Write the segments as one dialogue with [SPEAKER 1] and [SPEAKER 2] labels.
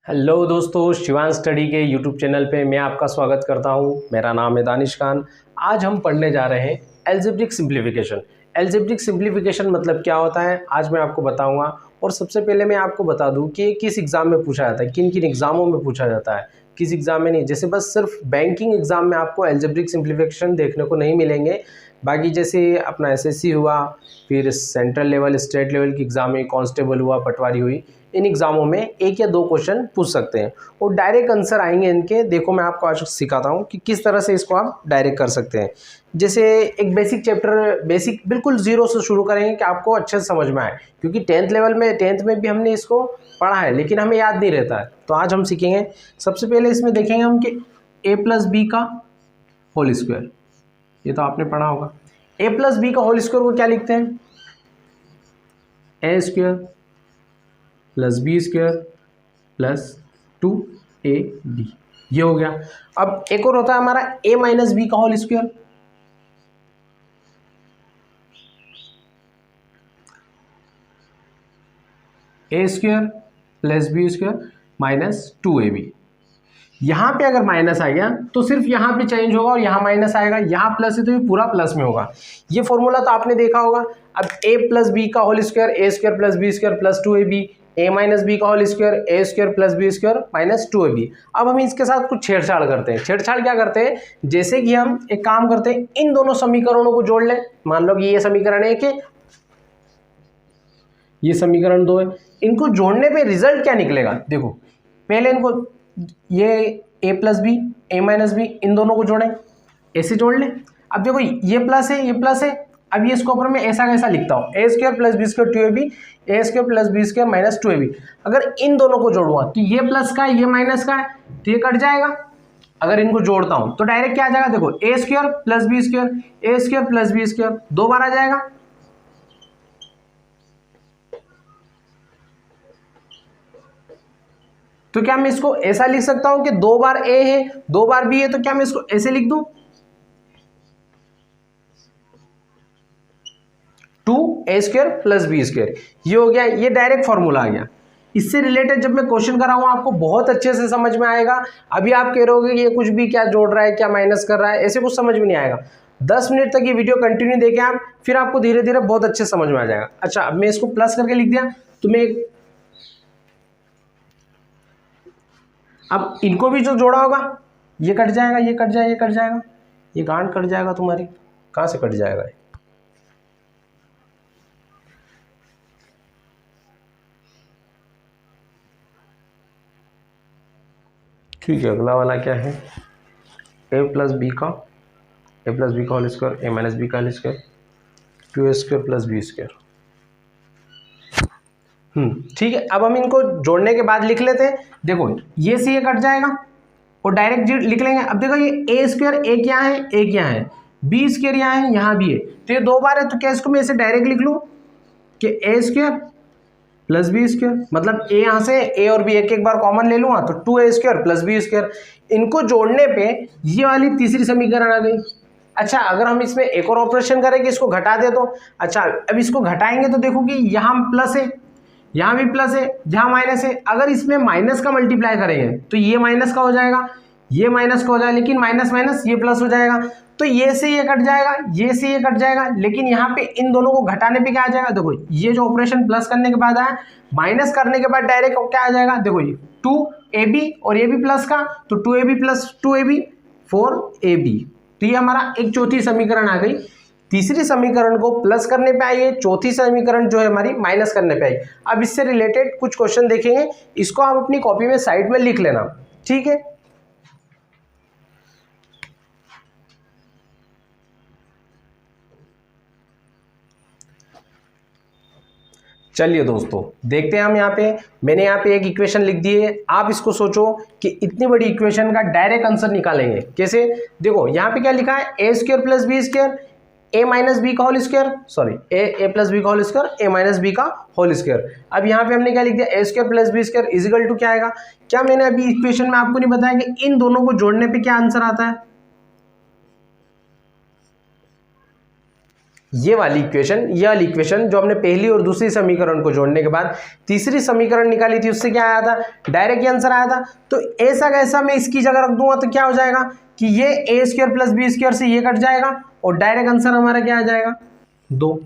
[SPEAKER 1] Hello दोस्तों, Shivan study के YouTube channel पे मैं आपका स्वागत करता हूँ। मेरा नाम है दानिश खान। आज हम पढ़ने जा रहे हैं एल्जेब्रिक सिंप्लीफिकेशन। एल्जेब्रिक सिंप्लीफिकेशन मतलब क्या होता है आज मैं आपको बताऊंगा। और सबसे पहले मैं आपको बता दूं कि किस एग्ज़ाम में पूछा जाता है, किन किन एग्ज़ामों में पूछा जाता है, किस एग्ज़ाम में नहीं। जैसे बस सिर्फ बैंकिंग एग्ज़ाम में आपको एल्जेब्रिक सिंप्लीफिकेशन देखने को नहीं मिलेंगे। बाकी जैसे अपना एसएससी हुआ, फिर सेंट्रल लेवल स्टेट लेवल की एग्ज़ाम में कांस्टेबल हुआ, पटवारी हुई, इन एग्ज़ामों में एक या दो क्वेश्चन पूछ सकते हैं और डायरेक्ट आंसर आएंगे इनके। देखो मैं आपको आज सिखाता हूँ कि किस तरह से इसको आप डायरेक्ट कर सकते हैं। जैसे एक बेसिक चैप्टर, बेसिक बिल्कुल जीरो से शुरू करेंगे कि आपको अच्छे से समझ में आए, क्योंकि टेंथ में भी हमने इसको पढ़ा है लेकिन हमें याद नहीं रहता है। तो आज हम सीखेंगे। सबसे पहले इसमें देखेंगे हम कि a प्लस बी का होल स्क्वायर, ये तो आपने पढ़ा होगा। a प्लस बी का होल स्क्वायर को क्या लिखते हैं? A square plus B square plus 2ab, ये हो गया। अब एक और होता है हमारा a माइनस बी का whole square. A square plus B square minus 2ab। यहां पे अगर माइनस आ गया तो सिर्फ यहां पे चेंज होगा और यहां माइनस आएगा। यहां प्लस है तो ये पूरा प्लस में होगा। ये फॉर्मूला तो आपने देखा होगा। अब a प्लस बी का whole square, A square plus B square plus 2ab, A minus B का whole square, A square plus B square minus 2ab। अब हम इसके साथ कुछ छेड़छाड़ करते हैं। छेड़छाड़ क्या करते हैं? जैसे कि हम एक काम करते हैं, इन दोनों समीकरणों को जोड़ लें। मान लो कि ये समीकरण 1 है, ये समीकरण 2 है। इनको जोड़ने पे रिजल्ट क्या निकलेगा? देखो पहले इनको, ये a plus B, A minus B, इन दोनों को जोड़ें, ऐसे जोड़ लें। अब देखो ये प्लस है, ये प्लस है। अब ये इसको ऊपर में ऐसा कैसा लिखता हूँ, A square plus B square 2ab, A square plus B square minus 2ab। अगर इन दोनों को जोड़ूंगा तो ये प्लस का है, ये माइनस का है, तो ये कट जाएगा। अगर इनको जोड़ता हूं तो डायरेक्ट क्या आ जाएगा? देखो ए square plus B square, A square plus B square 2 बार आ जाएगा। तो क्या मैं इसको ऐसा लिख सकता हूं कि 2 बार ए है, 2 बार बी है, तो क्या मैं इसको ऐसे लिख दूं, 2a square plus B square. ये हो गया, ये डायरेक्ट फॉर्मूला आ गया। इससे रिलेटेड जब मैं क्वेश्चन कराऊंगा आपको बहुत अच्छे से समझ में आएगा। अभी आप कह रहे कि ये कुछ भी क्या जोड़ रहा है, क्या माइनस कर रहा है, ऐसे कुछ समझ में नहीं आएगा। 10 मिनट तक ये वीडियो कंटिन्यू देखें आप, फिर आपको धीरे धीरे बहुत अच्छे समझ में आ जाएगा। अच्छा, अब मैं इसको प्लस करके लिख दिया तो मैं, अब इनको भी जो जोड़ा होगा ये कट जाएगा, ये कट जाएगा, ये कट जाएगा, ये गांठ कट जाएगा तुम्हारी। कहां से कट जाएगा? ठीक है, अगला वाला क्या है? ए प्लस बी का, ए प्लस बी का whole square, A minus B का whole square, 2a square plus B square. ठीक है। अब हम इनको जोड़ने के बाद लिख लेते हैं। देखो ये से ये कट जाएगा और डायरेक्ट लिख लेंगे। अब देखो ये ए स्क्वायर एक यहाँ है, एक यहाँ है, बी स्क्वायर यहाँ है, यहाँ भी है, तो ये 2 बार है। तो क्या इसको मैं ऐसे डायरेक्ट लिख लूँ कि ए स्क्वायर प्लस बी स्क्वायर, मतलब ए यहाँ से ए और बी एक एक बार कॉमन ले लूँगा तो 2a square plus B square. इनको जोड़ने पे ये वाली तीसरी समीकरण आ गई। अच्छा, अगर हम इसमें एक और ऑपरेशन करें कि इसको घटा दे तो, अच्छा अब इसको घटाएंगे तो देखो कि यहाँ प्लस है, यहाँ भी प्लस है, यहाँ माइनस है। अगर इसमें माइनस का मल्टीप्लाई करेंगे तो ये माइनस का हो जाएगा, ये माइनस का हो जाएगा, लेकिन माइनस माइनस ये प्लस हो जाएगा। तो ये से ये कट जाएगा, ये से ये कट जाएगा, लेकिन यहाँ पे इन दोनों को घटाने पे क्या आ जाएगा? देखो ये जो ऑपरेशन प्लस करने के बाद आया, माइनस करने के बाद डायरेक्ट क्या आ जाएगा? देखो ये 2ab और ये भी प्लस का, तो 2ab प्लस 2ab 4ab। तो ये हमारा एक चौथी समीकरण आ गई। तीसरी समीकरण को प्लस करने पे आई है, चौथी समीकरण जो है हमारी माइनस करने पे आई। अब इससे रिलेटेड कुछ क्वेश्चन देखेंगे, इसको आप अपनी कॉपी में साइड में लिख लेना, ठीक है। चलिए दोस्तों देखते हैं हम। यहाँ पे मैंने यहाँ पे एक इक्वेशन लिख दी है। आप इसको सोचो कि इतनी बड़ी इक्वेशन का डायरेक्ट आंसर निकालेंगे कैसे। देखो यहाँ पे क्या लिखा है, A square plus B square, A minus B का whole square, sorry A plus B का whole square, A minus B का होल स्क्वायर। अब यहाँ पे हमने क्या लिख दिया, A square plus B square equal to क्या आएगा? क्या मैंने अभी इक्वेशन में आपको नहीं बताया कि इन दोनों को जोड़ने पे क्या आंसर आता है? ये वाली इक्वेशन जो हमने पहली और दूसरी समीकरण को जोड़ने के बाद तीसरी समीकरण निकाली थी, उससे क्या आया था, डायरेक्ट आंसर आया था। तो ऐसा कैसा मैं इसकी जगह रख दूंगा तो क्या हो जाएगा कि ये ए स्क्वायर प्लस बी स्क्वायर से ये कट जाएगा और डायरेक्ट आंसर हमारा क्या आ जाएगा 2।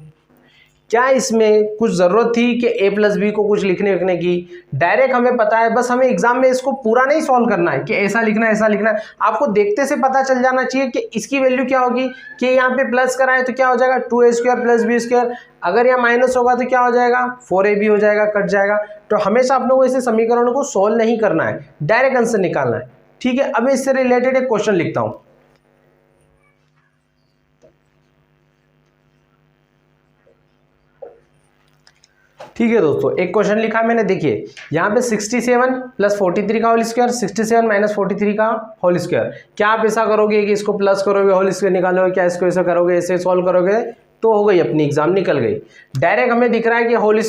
[SPEAKER 1] क्या इसमें कुछ ज़रूरत थी कि a प्लस बी को कुछ लिखने की? डायरेक्ट हमें पता है, बस हमें एग्जाम में इसको पूरा नहीं सॉल्व करना है कि ऐसा लिखना है ऐसा लिखना है। आपको देखते से पता चल जाना चाहिए कि इसकी वैल्यू क्या होगी, कि यहाँ पे प्लस कराए तो क्या हो जाएगा 2a square plus B square, अगर यहाँ माइनस होगा तो क्या हो जाएगा 4ab हो जाएगा, कट जाएगा। तो हमेशा आप लोगों को ऐसे समीकरणों को सॉल्व नहीं करना है, डायरेक्ट आंसर निकालना है। ठीक है, अब मैं इससे रिलेटेड एक क्वेश्चन लिखता हूँ। ठीक है दोस्तों, एक क्वेश्चन लिखा है मैंने, देखिए यहाँ पे 67 प्लस 43 का होल स्क्वायर, 67 माइनस 43 का होल स्क्वायर। क्या आप ऐसा करोगे कि इसको प्लस करोगे होल स्क्वायर निकालोगे, क्या इसको ऐसा करोगे, ऐसे सॉल्व करोगे तो हो गई अपनी एग्जाम निकल गई। डायरेक्ट हमें दिख रहा है कि होल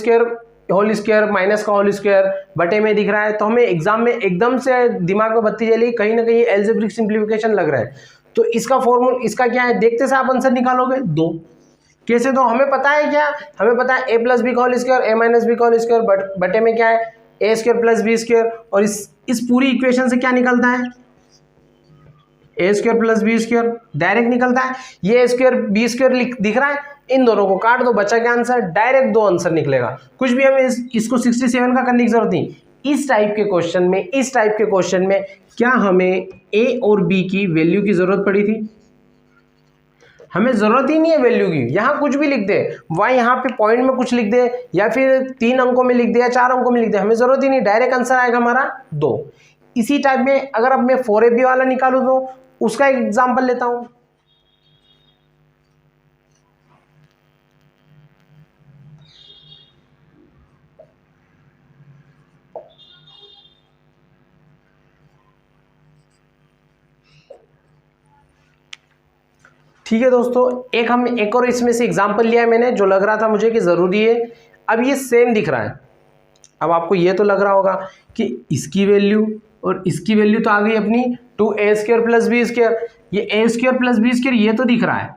[SPEAKER 1] स्क्वायर माइनस का होल स्क्वायर बटे में दिख रहा है, तो हमें एग्जाम में एकदम से दिमाग में बत्ती जली, कहीं ना कहीं एल्जेब्रिक सिंप्लीफिकेशन लग रहा है। तो इसका फॉर्मूला इसका क्या है, देखते से आप आंसर निकालोगे 2। कैसे? तो हमें पता है क्या, हमें पता है a प्लस बी का whole square a minus B का होल स्क्वायर बटे में क्या है a square plus B square, और इस पूरी इक्वेशन से क्या निकलता है a square plus B square, direct निकलता है। ये a स्क्वायर बी स्क्वायर दिख रहा है, इन दोनों को काट दो, बचा क्या आंसर, डायरेक्ट 2 आंसर निकलेगा। कुछ भी हमें इसको 67 का करने की जरूरत नहीं। इस टाइप के क्वेश्चन में क्या हमें a और b की वैल्यू की जरूरत पड़ी थी? हमें जरूरत ही नहीं है वैल्यू की, यहाँ कुछ भी लिख दे, y यहाँ पे पॉइंट में कुछ लिख दे या फिर 3 अंकों में लिख दे या 4 अंकों में लिख दे, हमें जरूरत ही नहीं, डायरेक्ट आंसर आएगा हमारा 2। इसी टाइप में अगर अब मैं 4ab वाला निकालूं तो उसका एक एग्जांपल लेता हूं। ठीक है दोस्तों, एक और इसमें से एग्जांपल लिया है मैंने, जो लग रहा था मुझे कि ज़रूरी है। अब ये सेम दिख रहा है, अब आपको ये तो लग रहा होगा कि इसकी वैल्यू और इसकी वैल्यू तो आ गई अपनी 2a square plus B square, ये a square plus B square ये तो दिख रहा है,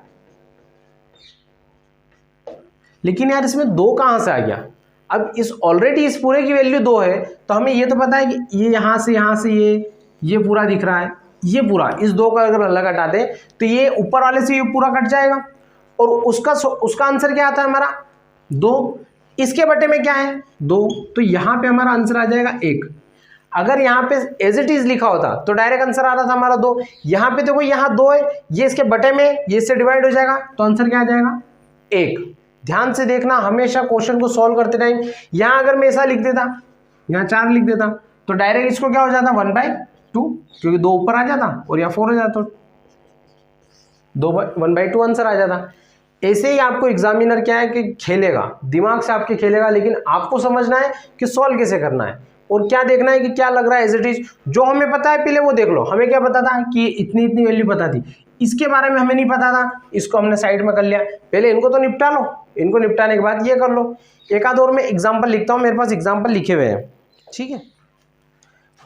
[SPEAKER 1] लेकिन यार इसमें 2 कहाँ से आ गया? अब ऑलरेडी इस पूरे की वैल्यू 2 है, तो हमें ये तो पता है कि ये यहाँ से ये पूरा दिख रहा है, ये पूरा, इस 2 का अगर अलग हटा दें तो ये ऊपर वाले से ये पूरा कट जाएगा, और उसका आंसर क्या आता है हमारा 2। इसके बटे में क्या है 2, तो यहाँ पे हमारा आंसर आ जाएगा 1। अगर यहाँ पे एज इट इज लिखा होता तो डायरेक्ट आंसर आ रहा था हमारा 2। यहाँ पे देखो यहाँ 2 है, ये इसके बटे में ये इससे डिवाइड हो जाएगा, तो आंसर क्या आ जाएगा 1। ध्यान से देखना हमेशा क्वेश्चन को सॉल्व करते टाइम। यहाँ अगर मैं ऐसा लिख देता, यहाँ 4 लिख देता, तो डायरेक्ट इसको क्या हो जाता 1/2, क्योंकि 2 ऊपर आ जाता और यहाँ 4 हो जाता, 1/2 आंसर आ जाता। ऐसे ही आपको एग्जामिनर क्या है कि खेलेगा, दिमाग से आपके खेलेगा, लेकिन आपको समझना है कि सॉल्व कैसे करना है और क्या देखना है कि क्या लग रहा है एज इट इज। जो हमें पता है पहले वो देख लो। हमें क्या पता था कि इतनी वैल्यू पता थी, इसके बारे में हमें नहीं पता था, इसको हमने साइड में कर लिया। पहले इनको तो निपटा लो, इनको निपटाने के बाद ये कर लो। एक आध और मैं एग्जाम्पल लिखता हूँ, मेरे पास एग्जाम्पल लिखे हुए हैं।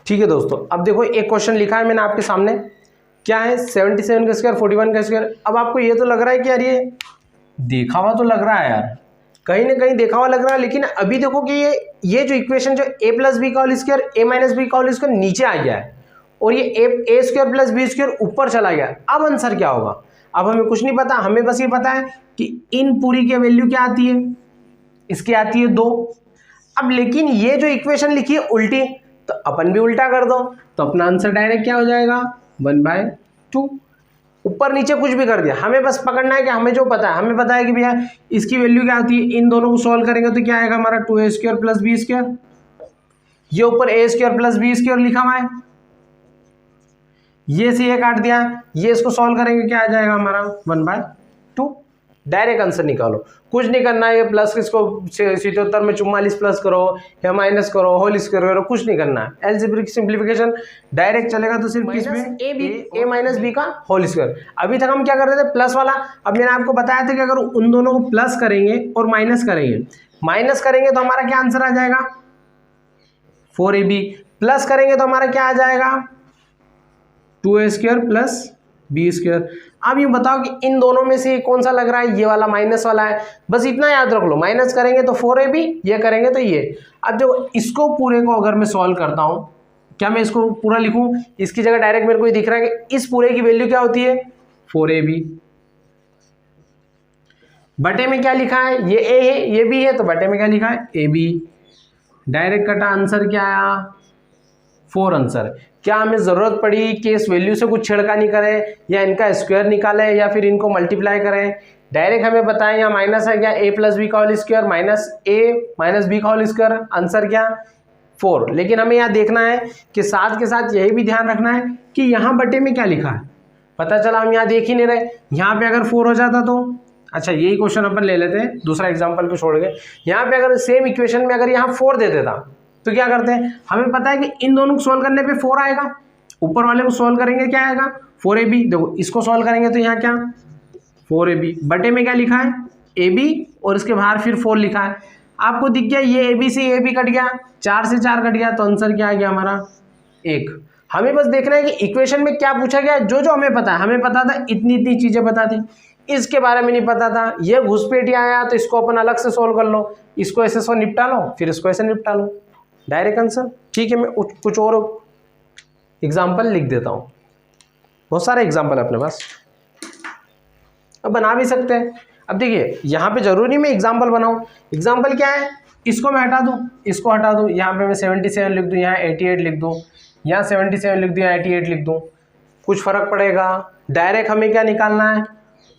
[SPEAKER 1] ठीक है दोस्तों, अब देखो एक क्वेश्चन लिखा है मैंने आपके सामने, क्या है 77 का स्क्वायर 41 का स्क्वायर। अब आपको ये तो लग रहा है कि यार ये देखा हुआ तो लग रहा है यार, कहीं ना कहीं देखा हुआ लग रहा है, लेकिन अभी देखो कि ये जो इक्वेशन जो a प्लस बी का whole square a minus B का होल स्क्वायर नीचे आ गया है और ये a square plus B square ऊपर चला गया। अब आंसर क्या होगा? अब हमें कुछ नहीं पता, हमें बस ये पता है कि इन पूरी की वैल्यू क्या आती है, इसकी आती है 2। अब लेकिन ये जो इक्वेशन लिखी है उल्टी, तो अपन भी उल्टा कर दो, तो अपना आंसर डायरेक्ट क्या हो जाएगा 1/2। ऊपर नीचे कुछ भी कर दिया, हमें बस पकड़ना है कि हमें जो पता है, हमें पता है कि भैया इसकी वैल्यू क्या आती है। इन दोनों को सॉल्व करेंगे तो क्या आएगा हमारा 2a square plus B square, ये ऊपर a square plus B square लिखा हुआ है, ये से ये काट दिया, ये इसको सॉल्व करेंगे क्या आ जाएगा हमारा 1/2। डायरेक्ट आंसर निकालो, कुछ नहीं करना है। ये प्लस इसको 77 में 44 प्लस करो या माइनस करो, होल स्क्वायर करो, कुछ नहीं करना है। एल्जेब्रिक सिंप्लीफिकेशन डायरेक्ट चलेगा तो सिर्फ इसमें a माइनस बी का होल स्क्वायर। अभी तक हम क्या कर रहे थे प्लस वाला, अब मैंने आपको बताया था कि अगर उन दोनों को प्लस करेंगे और माइनस करेंगे तो हमारा क्या आंसर आ जाएगा 4ab, प्लस करेंगे तो हमारा क्या आ जाएगा 2a square plus B square. अब ये बताओ कि इन दोनों में से कौन सा लग रहा है, ये वाला माइनस वाला है, बस इतना याद रख लो, माइनस करेंगे तो 4ab, ये करेंगे तो ये। अब जो इसको पूरे को अगर मैं सॉल्व करता हूँ, क्या मैं इसको पूरा लिखूं, इसकी जगह डायरेक्ट मेरे को ये दिख रहा है कि इस पूरे की वैल्यू क्या होती है 4ab, बटे में क्या लिखा है, ये a है ये b है, तो बटे में क्या लिखा है ab, डायरेक्ट कटा, आंसर क्या आया 4 आंसर। क्या हमें ज़रूरत पड़ी कि इस वैल्यू से कुछ छेड़खानी करें या इनका स्क्वायर निकालें या फिर इनको मल्टीप्लाई करें, डायरेक्ट हमें बताएं यहाँ माइनस है क्या, a प्लस बी का whole square minus a minus B का होल स्क्वायर, आंसर क्या 4। लेकिन हमें यहाँ देखना है कि साथ के साथ यही भी ध्यान रखना है कि यहाँ बटे में क्या लिखा है, पता चला हम यहाँ देख ही नहीं रहे, यहाँ पे अगर 4 हो जाता तो, अच्छा यही क्वेश्चन अपन ले लेते हैं दूसरा एग्जाम्पल पे छोड़ के, यहाँ पे अगर सेम इक्वेशन में अगर यहाँ 4 दे देता तो क्या करते हैं, हमें पता है कि इन दोनों को सोल्व करने पे 4 आएगा, ऊपर वाले को सोल्व करेंगे क्या आएगा 4ab, देखो इसको सोल्व करेंगे तो यहाँ क्या 4ab, बटे में क्या लिखा है ab और इसके बाहर फिर 4 लिखा है, आपको दिख गया ये ab से ab कट गया, 4 से 4 कट गया, तो आंसर क्या आ गया हमारा 1। हमें बस देखना है कि इक्वेशन में क्या पूछा गया, जो जो हमें पता है, हमें पता था इतनी इतनी चीजें पता थी, इसके बारे में नहीं पता था, ये घुसपैठिया आया तो इसको अपन अलग से सोल्व कर लो, इसको ऐसे सो निपटा लो, फिर इसको ऐसे निपटा लो, डायरेक्ट आंसर। ठीक है, मैं कुछ और एग्जाम्पल लिख देता हूँ, बहुत सारे एग्जाम्पल है अपने पास, अब बना भी सकते हैं। अब देखिए यहाँ पे जरूरी नहीं मैं एग्जाम्पल बनाऊँ, एग्जाम्पल क्या है, इसको मैं हटा दूँ, इसको हटा दूँ, यहाँ पे मैं 77 लिख दूँ, यहाँ 88 लिख दूँ, यहाँ 77 लिख दूँ, यहाँ 88 लिख दूँ, कुछ फर्क पड़ेगा। डायरेक्ट हमें क्या निकालना है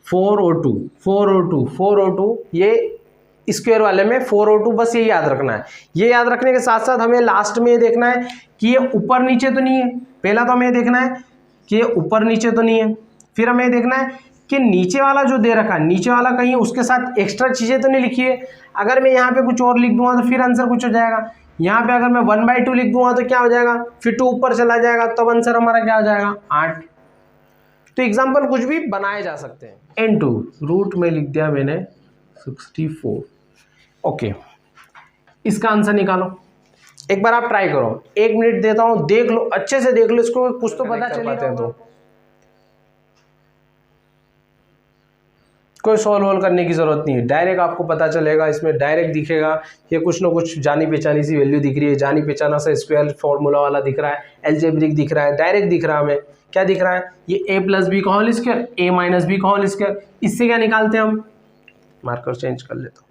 [SPEAKER 1] 402, 402, 402, ये स्क्वायर वाले में 402, बस ये याद रखना है। ये याद रखने के साथ साथ हमें लास्ट में ये देखना है कि ये ऊपर नीचे तो नहीं है, पहला तो हमें देखना है कि ये ऊपर नीचे तो नहीं है, फिर हमें देखना है कि नीचे वाला जो दे रखा है, नीचे वाला कहीं उसके साथ एक्स्ट्रा चीज़ें तो नहीं लिखी है। अगर मैं यहाँ पे कुछ और लिख दूंगा तो फिर आंसर कुछ हो जाएगा, यहाँ पे अगर मैं 1/2 लिख दूंगा तो क्या हो जाएगा, फिर 2 ऊपर चला जाएगा, तब आंसर हमारा क्या हो जाएगा 8। तो एग्जाम्पल कुछ भी बनाए जा सकते हैं। n2 रूट में लिख दिया मैंने 64, ओके, इसका आंसर निकालो। एक बार आप ट्राई करो, 1 मिनट देता हूं, देख लो अच्छे से, देख लो इसको, कुछ तो पता चल पाते हैं। तो कोई सॉल्व करने की जरूरत नहीं है, डायरेक्ट आपको पता चलेगा, इसमें डायरेक्ट दिखेगा ये कुछ ना कुछ जानी पहचानी सी वैल्यू दिख रही है, जानी पहचाना सा स्क्वायर फॉर्मूला वाला दिख रहा है, एल्जेब्रिक दिख रहा है, डायरेक्ट दिख रहा है। हमें क्या दिख रहा है, ये a प्लस बी का whole square, a minus B का होल स्क्वायर, इससे क्या निकालते हैं हम, मार्कर चेंज कर लेता हूँ,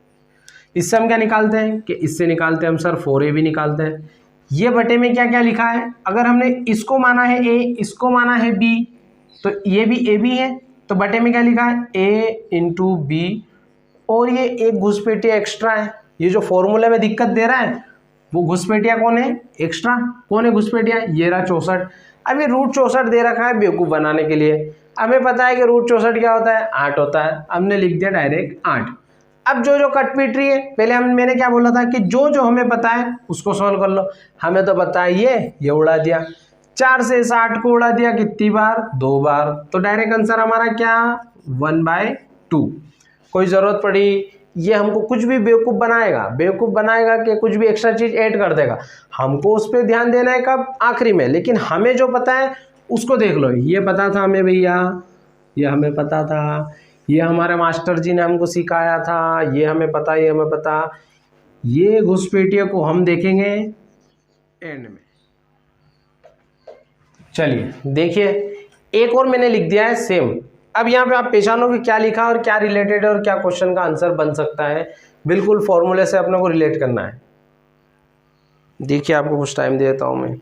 [SPEAKER 1] इससे हम क्या निकालते हैं कि इससे निकालते हैं हम सर 4ab निकालते हैं। ये बटे में क्या क्या लिखा है, अगर हमने इसको माना है a, इसको माना है b, तो ये भी ab है, तो बटे में क्या लिखा है a इंटू बी, और ये एक घुसपैठिया एक्स्ट्रा है, ये जो फॉर्मूले में दिक्कत दे रहा है वो घुसपैठिया कौन है, एक्स्ट्रा कौन है घुसपैठिया, ये रहा 64। अब ये रूट 64 दे रखा है बेवकूफ़ बनाने के लिए, हमें पता है कि रूट 64 क्या होता है 8 होता है, हमने लिख दिया डायरेक्ट 8। अब जो जो कट पीट रही है, पहले मैंने क्या बोला था कि जो जो हमें पता है उसको सॉल्व कर लो, हमें तो पता है ये उड़ा दिया, 4 से 60 को उड़ा दिया कितनी बार, 2 बार, तो डायरेक्ट आंसर हमारा क्या 1/2। कोई ज़रूरत पड़ी, ये हमको कुछ भी बेवकूफ़ बनाएगा कि कुछ भी एक्स्ट्रा चीज़ ऐड कर देगा, हमको उस पर ध्यान देना है कब, आखिरी में। लेकिन हमें जो पता है उसको देख लो, ये पता था हमें भैया, ये हमें पता था, ये हमारे मास्टर जी ने हमको सिखाया था, ये हमें पता, ये घुसपैठिया को हम देखेंगे एंड में। चलिए देखिए, एक और मैंने लिख दिया है सेम। अब यहाँ पे आप पहचानो कि क्या लिखा और क्या रिलेटेड है और क्या क्वेश्चन का आंसर बन सकता है, बिल्कुल फॉर्मूले से अपने को रिलेट करना है। देखिए आपको कुछ टाइम देता हूं मैं,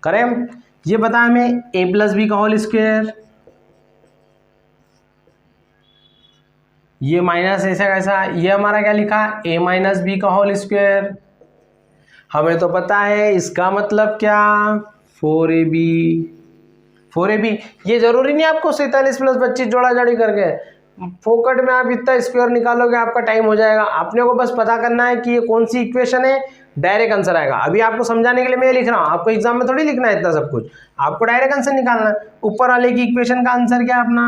[SPEAKER 1] करें। ये बता हमें a प्लस बी का होल स्क्वायर, ये माइनस ऐसा कैसा, ये हमारा क्या लिखा a माइनस बी का होल स्क्वायर, हमें तो पता है इसका मतलब क्या 4ab। ये जरूरी नहीं आपको 47 प्लस 25 जोड़ा जोड़ी करके, फोकट में आप इतना स्क्वायर निकालोगे आपका टाइम हो जाएगा। आपने को बस पता करना है कि ये कौन सी इक्वेशन है, डायरेक्ट आंसर आएगा। अभी आपको समझाने के लिए मैं लिख रहा हूँ, आपको एग्जाम में थोड़ी लिखना है इतना सब कुछ, आपको डायरेक्ट आंसर निकालना है। ऊपर वाले की इक्वेशन का आंसर क्या अपना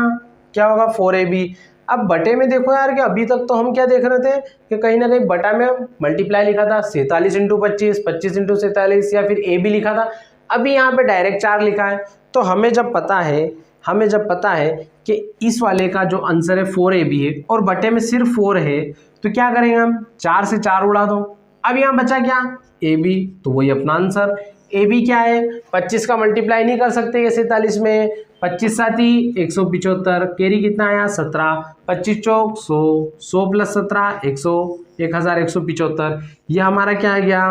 [SPEAKER 1] क्या होगा 4ab, अब बटे में देखो यार कि अभी तक तो हम क्या देख रहे थे कि कहीं ना कहीं बटा में मल्टीप्लाई लिखा था 47 इंटू 25, 25 इंटू 47, या फिर ए बी लिखा था। अभी यहाँ पे डायरेक्ट 4 लिखा है। तो हमें जब पता है कि इस वाले का जो आंसर है 4AB है और बटे में सिर्फ 4 है, तो क्या करेंगे हम, 4 से 4 उड़ा दो। अब यहाँ बचा क्या, AB, तो वही अपना आंसर। AB क्या है, 25 का मल्टीप्लाई नहीं कर सकते ये 47 में, 25 साथी 175, कैरी कितना आया 17, 25 चौक 100, 100 प्लस 17 100, 1175। ये हमारा क्या आ गया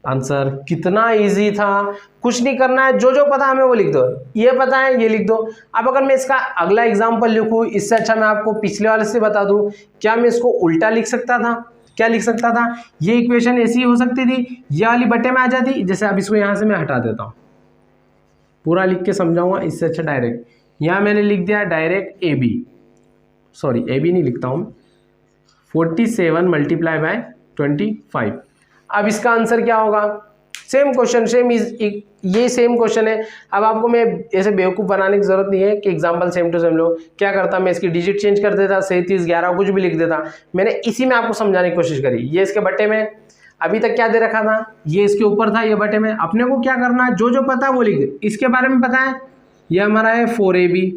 [SPEAKER 1] आंसर। कितना इजी था, कुछ नहीं करना है, जो जो पता हमें वो लिख दो। ये पता है ये लिख दो। अब अगर मैं इसका अगला एग्जांपल लिखूं, इससे अच्छा मैं आपको पिछले वाले से बता दूं, क्या मैं इसको उल्टा लिख सकता था, क्या लिख सकता था, ये इक्वेशन ऐसी हो सकती थी, ये वाली बटे में आ जाती। जैसे अब इसको यहाँ से मैं हटा देता हूँ, पूरा लिख के समझाऊंगा, इससे अच्छा डायरेक्ट यहाँ मैंने लिख दिया डायरेक्ट AB, सॉरी AB नहीं लिखता हूँ, 47 मल्टीप्लाई बाय 25। अब इसका आंसर क्या होगा, सेम क्वेश्चन, ये सेम क्वेश्चन है। अब आपको मैं ऐसे बेवकूफ़ बनाने की जरूरत नहीं है कि एग्जांपल सेम टू सेम लो। क्या करता, मैं इसकी डिजिट चेंज कर देता, 37 11 कुछ भी लिख देता। मैंने इसी में आपको समझाने की कोशिश करी। ये इसके बटे में अभी तक क्या दे रखा था, ये इसके ऊपर था, ये बटे में। अपने को क्या करना है, जो जो पता है वो लिख दे। इसके बारे में पता है, ये हमारा है 4AB,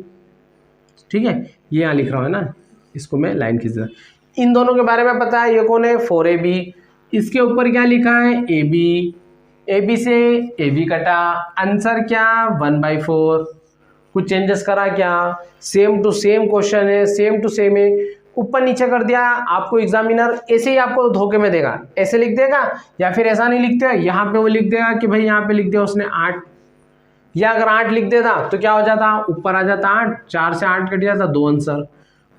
[SPEAKER 1] ठीक है, ये यहाँ लिख रहा हूँ ना, इसको मैं लाइन खींच देता। इन दोनों के बारे में पता है, ये कौन है 4AB, इसके ऊपर क्या लिखा है AB, AB से AB कटा, आंसर क्या 1/4। कुछ चेंजेस करा क्या, सेम टू सेम क्वेश्चन है, सेम टू सेम है, ऊपर नीचे कर दिया। आपको एग्जामिनर ऐसे ही आपको धोखे में देगा, ऐसे लिख देगा या फिर ऐसा नहीं लिखते, यहाँ पे वो लिख देगा कि भाई यहाँ पे लिख दिया उसने 8, या अगर 8 लिख देता तो क्या हो जाता, ऊपर आ जाता 8, 4 से 8 कट जाता, 2 आंसर।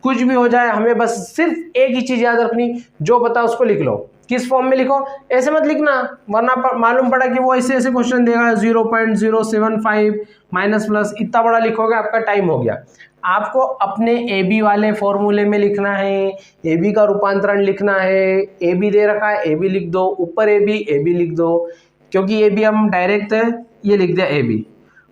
[SPEAKER 1] कुछ भी हो जाए, हमें बस सिर्फ एक ही चीज याद रखनी, जो पता उसको लिख लो। किस फॉर्म में लिखो, ऐसे मत लिखना, वरना मालूम पड़ा कि वो ऐसे ऐसे क्वेश्चन देगा 0.075 माइनस प्लस, इतना बड़ा लिखोगे आपका टाइम हो गया। आपको अपने AB वाले फॉर्मूले में लिखना है, AB का रूपांतरण लिखना है। AB दे रखा है, AB लिख दो, ऊपर AB लिख दो, क्योंकि AB हम डायरेक्ट ये लिख दिया AB,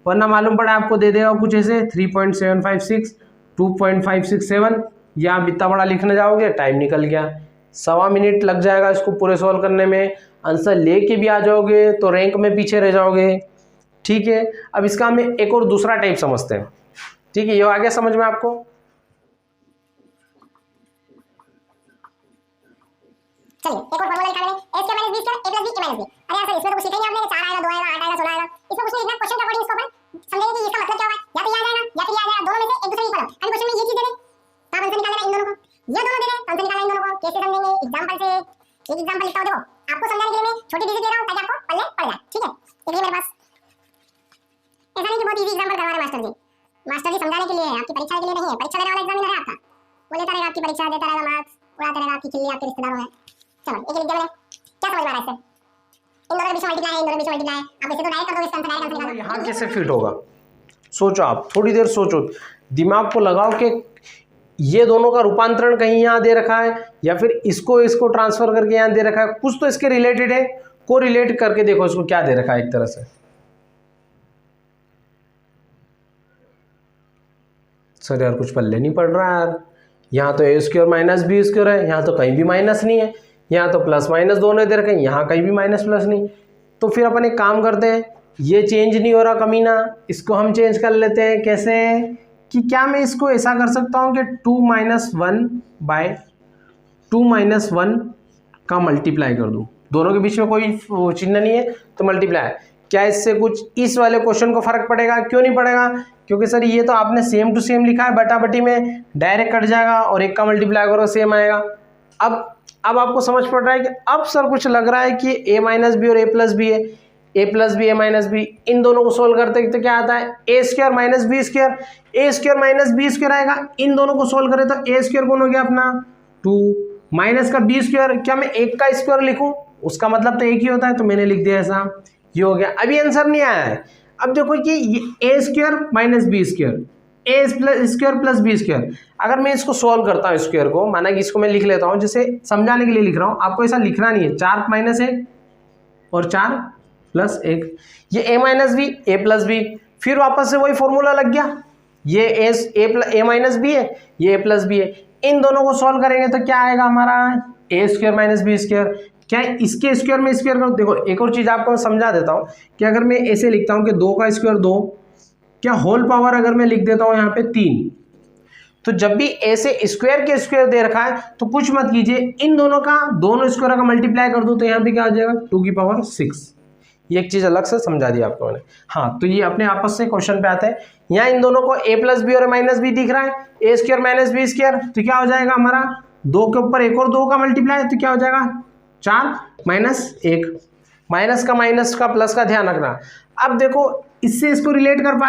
[SPEAKER 1] वरना मालूम पड़ा आपको दे देगा कुछ ऐसे 3.756, 2.567, या आप इतना बड़ा लिखने जाओगे टाइम निकल गया, 1.25 मिनट लग जाएगा इसको पूरे सॉल्व करने में। आंसर लेके भी आ जाओगे तो रैंक में पीछे रह जाओगे, ठीक है। अब इसका हम एक और दूसरा टाइप समझते हैं, ठीक है, ये आ गया समझ में आपको।
[SPEAKER 2] चलिए एक और फॉर्मूला लिखा मैंने, a square minus b square a plus b a minus b। अरे यार सर इसमें तो कुछ सीखा ही नहीं आपने, 4 आएगा 2 आएगा 8 आएगा 16 आएगा, इसमें कुछ नहीं लिखना, क्वेश्चन का अकॉर्डिंग इसको अपन समझेंगे कि इसका मतलब क्या होगा, या तो ये आ जाएगा या फिर ये आ जाएगा, दोनों में से एक दूसरे की फॉलो। अभी क्वेश्चन में ये चीज दे दे तो आप आंसर निकाल लेना इन दोनों को, ये दोनों दे दे तो आंसर निकालना इन दोनों को। कैसे समझेंगे, एग्जांपल से। एक एग्जांपल लिखता हूं, देखो आपको समझाने के लिए मैं छोटी डिजिट दे रहा हूं ताकि आपको पल्ले पड़ जाए, ठीक है। देखिए मेरे पास ऐसा नहीं कि बहुत इजी एग्जांपल करवा रहे मास्टर जी समझाने के लिए है, आपकी परीक्षा के लिए नहीं है। परीक्षा देने वाला एग्जामिनर है आपका, वो लेता रहेगा आपकी परीक्षा, देता रहेगा मार्क्स, उड़ाता रहेगा आपकी खिल्ली आपके रिश्तेदारों में। चलो एक लिख दिया मैंने, क्या समझ में आ रहा है इससे, इन दोनों के बीच मल्टीप्लाई है, इन दोनों के बीच मल्टीप्लाई है। अब इसे तो डायरेक्ट कर दो, इसका आंसर डायरेक्ट आंसर निकालो।
[SPEAKER 1] यहाँ कैसे फिट होगा, सोचो आप, थोड़ी देर सोचो, दिमाग को लगाओ कि ये दोनों का रूपांतरण कहीं यहाँ दे रखा है या फिर इसको ट्रांसफर करके यहाँ दे रखा है, कुछ तो इसके रिलेटेड है, को रिलेट करके देखो इसको क्या दे रखा है एक तरह से। सर यार कुछ पल्ले नहीं पड़ रहा यार, यहाँ तो a square minus b square है, यहाँ तो कहीं भी माइनस नहीं है, यहाँ तो प्लस माइनस दोनों दे रखे हैं, यहाँ कहीं भी माइनस प्लस नहीं। तो फिर अपन एक काम करते हैं, ये चेंज नहीं हो रहा कमीना, इसको हम चेंज कर लेते हैं। कैसे कि क्या मैं इसको ऐसा कर सकता हूँ कि 2 - 1 का मल्टीप्लाई कर दूँ, दोनों के बीच में कोई चिन्ह नहीं है तो मल्टीप्लाई। क्या इससे कुछ इस वाले क्वेश्चन को फर्क पड़ेगा, क्यों नहीं पड़ेगा, क्योंकि सर ये तो आपने सेम टू सेम लिखा है, बटा बटी में डायरेक्ट कट जाएगा और एक का मल्टीप्लाई करो सेम आएगा। अब आपको समझ पड़ रहा है कि अब सर कुछ लग रहा है कि a माइनस बी और a प्लस बी है, a plus B a minus B, इन दोनों को सोल्व करते तो क्या आता है a square minus B square, a square minus B square आएगा। इन दोनों को सोल्व करें तो a स्क्वायर कौन हो गया अपना 2 माइनस का b स्क्वायर, क्या मैं एक का स्क्वायर लिखूं, उसका मतलब तो एक ही होता है, तो मैंने लिख दिया ऐसा, ये हो गया। अभी आंसर नहीं आया है। अब देखो कि a square minus B square, a square plus B square, अगर मैं इसको सॉल्व करता हूँ स्क्वायर को, माना कि इसको मैं लिख लेता हूँ, जैसे समझाने के लिए लिख रहा हूँ, आपको ऐसा लिखना नहीं है, 4 माइनस 1 और 4 प्लस 1, ये a minus B a plus B, फिर वापस से वही फॉर्मूला लग गया, ये ए माइनस बी है, ये ए प्लस बी है। इन दोनों को सॉल्व करेंगे तो क्या आएगा हमारा ए स्क्वायर माइनस बी स्क्वायर। क्या है, इसके स्क्वायर में स्क्वायर करो। देखो एक और चीज आपको मैं समझा देता हूँ कि अगर मैं ऐसे लिखता हूँ कि 2 का स्क्वायर 2, क्या होल पावर अगर मैं लिख देता हूँ यहाँ पे 3, तो जब भी ऐसे स्क्वायर के स्क्वायर दे रखा है तो कुछ मत कीजिए, इन दोनों स्क्वायर का मल्टीप्लाई कर दो तो यहाँ पे क्या आ जाएगा 2 की पावर 6। ये एक चीज अलग से समझा दी आपको मैंने। हाँ, तो ये अपने आपस से क्वेश्चन पे आता है। यहाँ इन दोनों को ए प्लस बी और माइनस बी दिख रहा है, A square minus B square, तो क्या हो जाएगा हमारा 2 के ऊपर एक और 2 का मल्टीप्लाई, तो क्या हो जाएगा 4 माइनस 1। माइनस का प्लस का ध्यान रखना। अब देखो इससे इसको रिलेट कर पा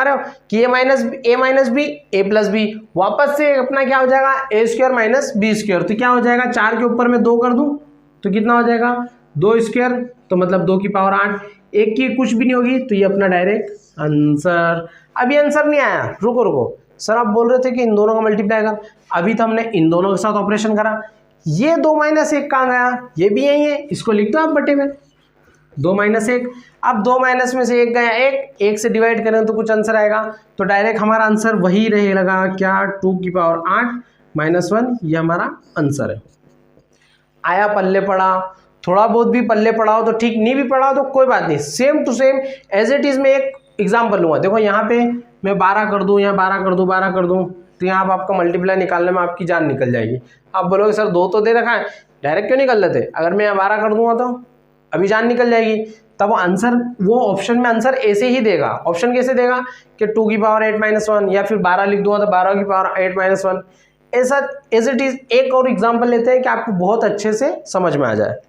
[SPEAKER 1] रहे हो कि ए माइनस बी ए प्लस बी, वापस से अपना क्या हो जाएगा ए स्क्वायर माइनस बी स्क्वायर, तो क्या हो जाएगा 4 के ऊपर में 2 कर दूं तो कितना हो जाएगा 2 स्क्वायर, तो मतलब 2 की पावर 8। एक की कुछ भी नहीं होगी तो ये अपना डायरेक्ट आंसर। अभी आंसर नहीं आया, रुको सर आप बोल रहे थे कि इन दोनों का मल्टीप्लाई कर, अभी तो हमने इन दोनों के साथ ऑपरेशन करा। ये 2 माइनस 1 कहाँ गया, ये भी यही है, इसको लिख दो आप बटे में 2 माइनस 1। अब 2 माइनस में से 1 गया, 1 से डिवाइड करें तो कुछ आंसर आएगा, तो डायरेक्ट हमारा आंसर वही रहेगा क्या 2 की पावर 8 माइनस 1, ये हमारा आंसर है। आया पल्ले पड़ा, थोड़ा बहुत भी पल्ले पड़ा हो तो ठीक, नहीं भी पड़ा हो तो कोई बात नहीं, same to same as it is. मैं एक एग्जाम्पल लूँगा, देखो यहाँ पे मैं 12 कर दूँ, यहाँ 12 कर दूँ तो यहाँ आपका मल्टीप्लाई निकालने में आपकी जान निकल जाएगी। आप बोलोगे सर 2 तो दे रखा है, डायरेक्ट क्यों निकल लेते। अगर मैं यहाँ 12 कर दूंगा तो अभी जान निकल जाएगी, तब आंसर वो ऑप्शन में आंसर ऐसे ही देगा। ऑप्शन कैसे देगा कि 2 की पावर 8 माइनस 1, या फिर 12 लिख दूंगा तो 12 की पावर 8 माइनस 1। ऐसा एज इट इज। एक और एग्जाम्पल लेते हैं कि आपको बहुत अच्छे से समझ में आ जाए।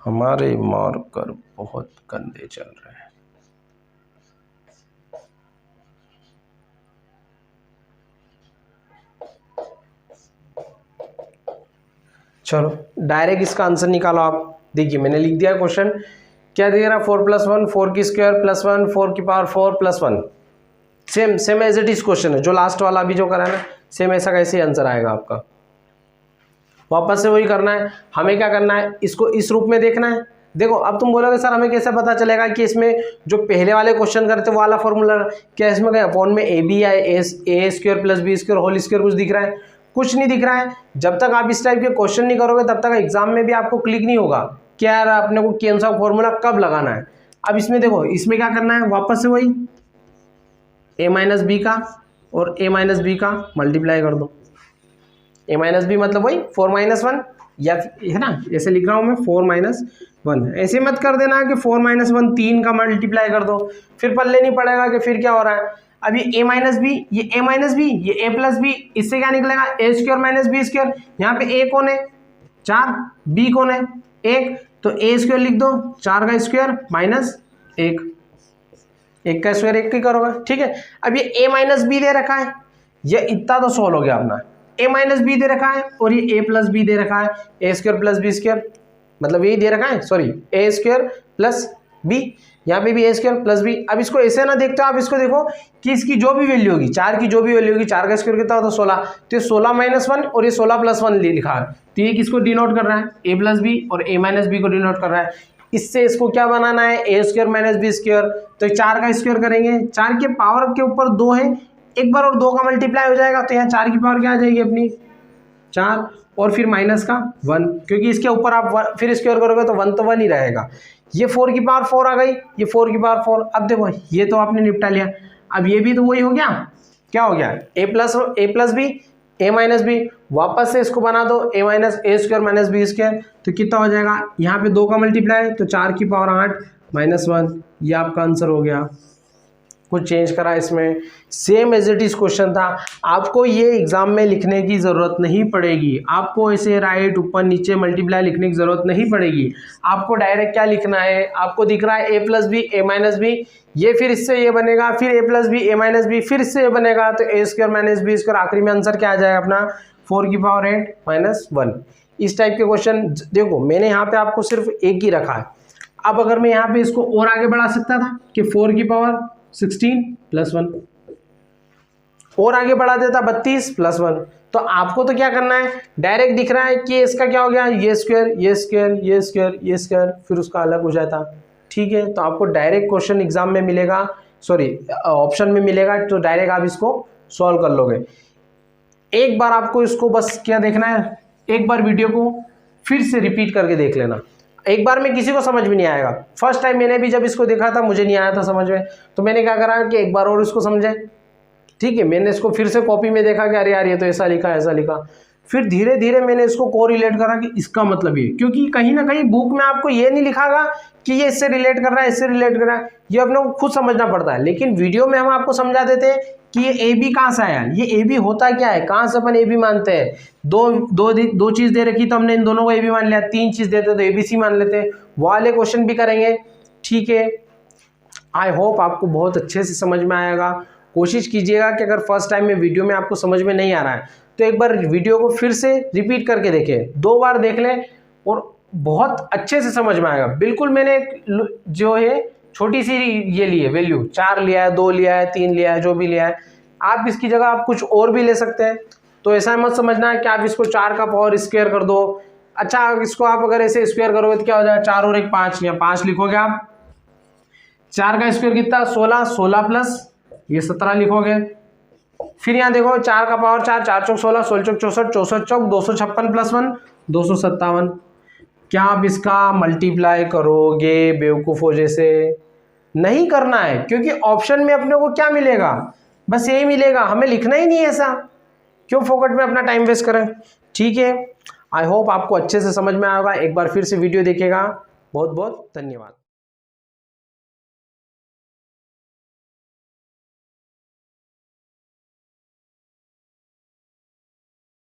[SPEAKER 1] हमारे मार्कर बहुत गंदे चल रहे हैं। चलो डायरेक्ट इसका आंसर निकालो आप। देखिए मैंने लिख दिया क्वेश्चन, क्या दे रहा 4 + 1 4 की स्क्वायर प्लस 1 4 की power 4 plus 1। Same as it is question है, जो लास्ट वाला अभी जो करा है ना, सेम ऐसा कैसे आंसर आएगा आपका। वापस से वही करना है, हमें क्या करना है, इसको इस रूप में देखना है। देखो अब तुम बोलोगे सर हमें कैसे पता चलेगा कि इसमें जो पहले वाले क्वेश्चन करते वो वाला फॉर्मूला, क्या इसमें क्या अपॉन में ए बी या A square plus B square whole square कुछ दिख रहा है, कुछ नहीं दिख रहा है। जब तक आप इस टाइप के क्वेश्चन नहीं करोगे तब तक एग्जाम में भी आपको क्लिक नहीं होगा क्या यार अपने को कौन सा फॉर्मूला कब लगाना है। अब इसमें देखो, इसमें क्या करना है, वापस से वही ए माइनस बी का और ए माइनस बी का मल्टीप्लाई कर दो। ए माइनस बी मतलब वही 4 माइनस 1, या है ना, ऐसे लिख रहा हूँ मैं 4 माइनस 1। ऐसे मत कर देना कि 4 माइनस 1 3 का मल्टीप्लाई कर दो, फिर पल्ले नहीं पड़ेगा कि फिर क्या हो रहा है। अब ये ए माइनस बी, ये ए माइनस बी, ये ए प्लस बी, इससे क्या निकलेगा ए स्क्वायर माइनस बी स्क्वायर। यहाँ पे ए कौन है 4, बी कौन है 1, तो ए स्क्वायर लिख दो, 4 का स्क्वायर माइनस 1, 1 का स्क्वायर 1 की करोगे, ठीक है। अब ये ए माइनस बी दे रखा है, ये इतना तो सॉल्व हो गया अपना। ए माइनस बी दे रखा है और ये ए प्लस बी दे रखा है, A square plus B square, मतलब यही दे रखा है, सॉरी ए स्क्वायर प्लस बी, यहाँ पे भी ए स्क्वायर प्लस बी। अब इसको ऐसे ना देखते हो आप, इसको देखो कि इसकी जो भी वैल्यू होगी, 4 की जो भी वैल्यू होगी, 4 का स्क्वायर कितना होता है 16, तो ये 16 माइनस 1 और ये 16 प्लस 1 लिखा है, तो ये किसको डिनोट कर रहा है, ए प्लस बी और ए माइनस बी को डिनोट कर रहा है। इससे इसको क्या बनाना है, A square minus B square, तो 4 का स्क्वायर करेंगे, 4 के पावर के ऊपर 2 है, एक बार और 2 का मल्टीप्लाई हो जाएगा, तो यहाँ 4 की पावर क्या आ जाएगी अपनी 4, और फिर माइनस का 1, क्योंकि इसके ऊपर आप फिर स्क्वायर करोगे तो 1 तो 1 ही रहेगा। ये 4 की पावर 4 आ गई, ये 4 की पावर 4। अब देखो ये तो आपने निपटा लिया, अब ये भी तो वही हो गया, क्या हो गया ए plus B A minus B, वापस से इसको बना दो ए माइनस ए स्क्वायर माइनस बी स्क्वायर, तो कितना हो जाएगा, यहाँ पे 2 का मल्टीप्लाई, तो 4 की पावर 8 माइनस 1, ये आपका आंसर हो गया। कुछ चेंज करा इसमें, same as it is question था। आपको ये एग्जाम में लिखने की ज़रूरत नहीं पड़ेगी, आपको ऐसे राइट ऊपर नीचे मल्टीप्लाई लिखने की ज़रूरत नहीं पड़ेगी। आपको डायरेक्ट क्या लिखना है, आपको दिख रहा है ए plus B A minus B, ये फिर इससे ये बनेगा, फिर ए plus B A minus B, फिर इससे ये बनेगा, तो ए स्क्वायर माइनस बी स्क्वायर, आखिरी में आंसर क्या आ जाएगा अपना 4 की पावर 8 माइनस 1। इस टाइप के क्वेश्चन। देखो मैंने यहाँ पे आपको सिर्फ एक ही रखा है। अब अगर मैं यहाँ पे इसको और आगे बढ़ा सकता था कि 4 की पावर 16 प्लस 1, और आगे बढ़ा देता 32 प्लस 1। तो आपको तो क्या करना है, डायरेक्ट दिख रहा है कि इसका क्या हो गया, ये स्क्वायर ये स्क्वायर ये स्क्वायर ये स्क्वायर, फिर उसका अलग हो जाता। ठीक है, तो आपको डायरेक्ट क्वेश्चन एग्जाम में मिलेगा, सॉरी ऑप्शन में मिलेगा, तो डायरेक्ट आप इसको सॉल्व कर लोगे। एक बार आपको इसको बस क्या देखना है, एक बार वीडियो को फिर से रिपीट करके देख लेना। एक बार में किसी को समझ भी नहीं आएगा। फर्स्ट टाइम मैंने भी जब इसको देखा था मुझे नहीं आया था समझ में, तो मैंने क्या करा कि एक बार और इसको समझे। ठीक है, मैंने इसको फिर से कॉपी में देखा कि अरे यार ये तो ऐसा लिखा ऐसा लिखा, फिर धीरे धीरे मैंने इसको कोरिलेट करा कि इसका मतलब ये, क्योंकि कहीं ना कहीं बुक में आपको ये नहीं लिखागा कि ये इससे रिलेट कर रहा है इससे रिलेट कर रहा है, ये अपने को खुद समझना पड़ता है। लेकिन वीडियो में हम आपको समझा देते हैं कि ये ए बी कहाँ से आया, ये ए बी होता क्या है, कहाँ से अपन ए बी मानते हैं। दो चीज़ दे रखी तो हमने इन दोनों को ए बी मान लिया, 3 चीज़ देते तो ए बी सी मान लेते हैं। वो वाले क्वेश्चन भी करेंगे। ठीक है, आई होप आपको बहुत अच्छे से समझ में आएगा। कोशिश कीजिएगा कि अगर फर्स्ट टाइम में वीडियो में आपको समझ में नहीं आ रहा है तो एक बार वीडियो को फिर से रिपीट करके देखें, 2 बार देख लें और बहुत अच्छे से समझ में आएगा। बिल्कुल मैंने जो है छोटी सी ये ली है वैल्यू, 4 लिया है 2 लिया है 3 लिया है, जो भी लिया है, आप इसकी जगह आप कुछ और भी ले सकते हैं। तो ऐसा मत समझना है कि आप इसको 4 का पावर स्क्वायर कर दो। अच्छा, इसको आप अगर ऐसे स्क्वायर करोगे तो क्या हो जाएगा, 4 और 1 5, या 5 लिखोगे आप, 4 का स्क्वायर कितना 16, 16 प्लस ये 17 लिखोगे। फिर यहाँ देखो 4 का पावर 4, 4 चौक 16, 16 चौक 64, 64 चौक 256 प्लस 1 257। क्या आप इसका मल्टीप्लाई करोगे बेवकूफ़ों जैसे? नहीं करना है, क्योंकि ऑप्शन में अपने को क्या मिलेगा, बस यही मिलेगा, हमें लिखना ही नहीं है ऐसा, क्यों फोकट में अपना टाइम वेस्ट करें। ठीक है, आई होप आपको अच्छे से समझ में आएगा। एक बार फिर से वीडियो देखिएगा। बहुत बहुत धन्यवाद।